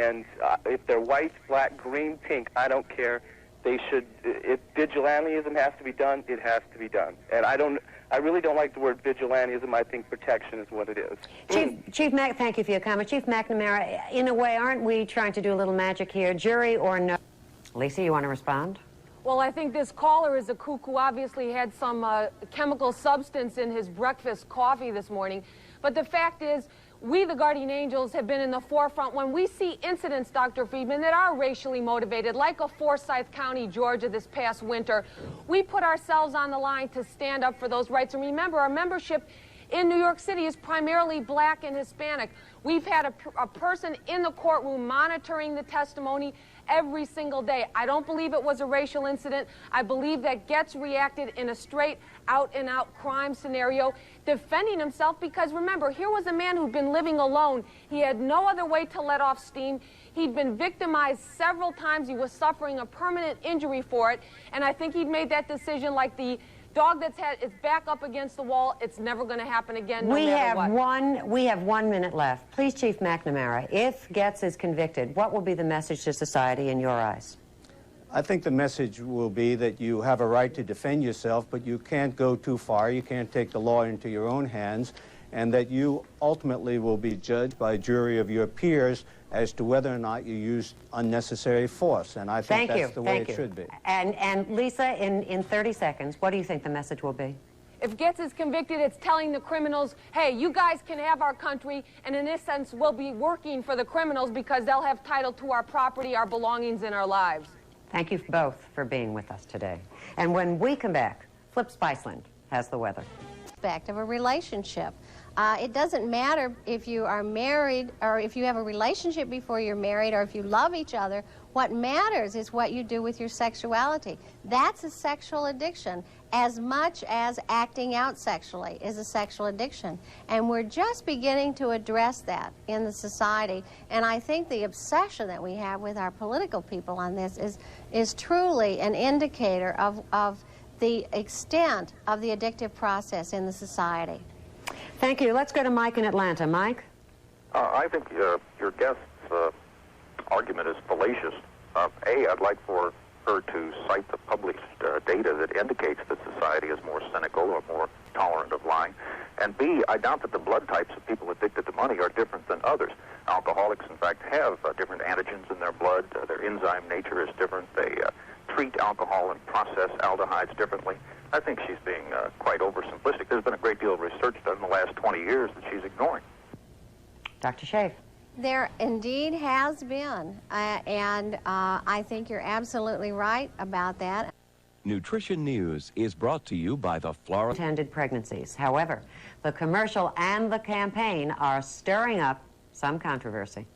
And if they're white, black, green, pink, I don't care. They should, if vigilantism has to be done, it has to be done. And I really don't like the word vigilantism. I think protection is what it is. Chief Mac, thank you for your comment. Chief McNamara, in a way, aren't we trying to do a little magic here? Jury or no? Lisa, you want to respond? Well, I think this caller is a kook who obviously had some chemical substance in his breakfast coffee this morning. But the fact is, we, the Guardian Angels, have been in the forefront when we see incidents, Dr. Friedman, that are racially motivated, like a Forsyth County, Georgia, this past winter. We put ourselves on the line to stand up for those rights. And remember, our membership in New York City is primarily black and Hispanic. We've had a person in the courtroom monitoring the testimony every single day. I don't believe it was a racial incident. I believe that Getz reacted in a straight out-and-out crime scenario, defending himself because, remember, here was a man who'd been living alone. He had no other way to let off steam. He'd been victimized several times. He was suffering a permanent injury for it, and I think he'd made that decision like the dog that's had its back up against the wall. It's never going to happen again, no matter what. We have 1 minute left. Please, Chief McNamara, if Getz is convicted, what will be the message to society in your eyes? I think the message will be that you have a right to defend yourself, but you can't go too far. You can't take the law into your own hands, and that you ultimately will be judged by a jury of your peers as to whether or not you used unnecessary force. And I think that's the way it should be. And Lisa, in 30 seconds, what do you think the message will be? If Getz is convicted, it's telling the criminals, hey, you guys can have our country, and in this sense, we'll be working for the criminals because they'll have title to our property, our belongings, and our lives. Thank you both for being with us today. And when we come back, Flip Spiceland has the weather. Of a relationship. It doesn't matter if you are married or if you have a relationship before you're married or if you love each other. What matters is what you do with your sexuality. That's a sexual addiction as much as acting out sexually is a sexual addiction. And we're just beginning to address that in the society. And I think the obsession that we have with our political people on this is truly an indicator of the extent of the addictive process in the society. Thank you. Let's go to Mike in Atlanta. Mike? I think your guest's argument is fallacious. I'd like for her to cite the published data that indicates that society is more cynical or more tolerant of lying. And B, I doubt that the blood types of people addicted to money are different than others. Alcoholics, in fact, have different antigens in their blood. Their enzyme nature is different. They treat alcohol and process aldehydes differently. I think she's being quite oversimplistic. There's been a great deal of research done in the last 20 years that she's ignoring. Dr. Schaaf. There indeed has been, and I think you're absolutely right about that. Nutrition News is brought to you by the Florida Intended pregnancies. However, the commercial and the campaign are stirring up some controversy.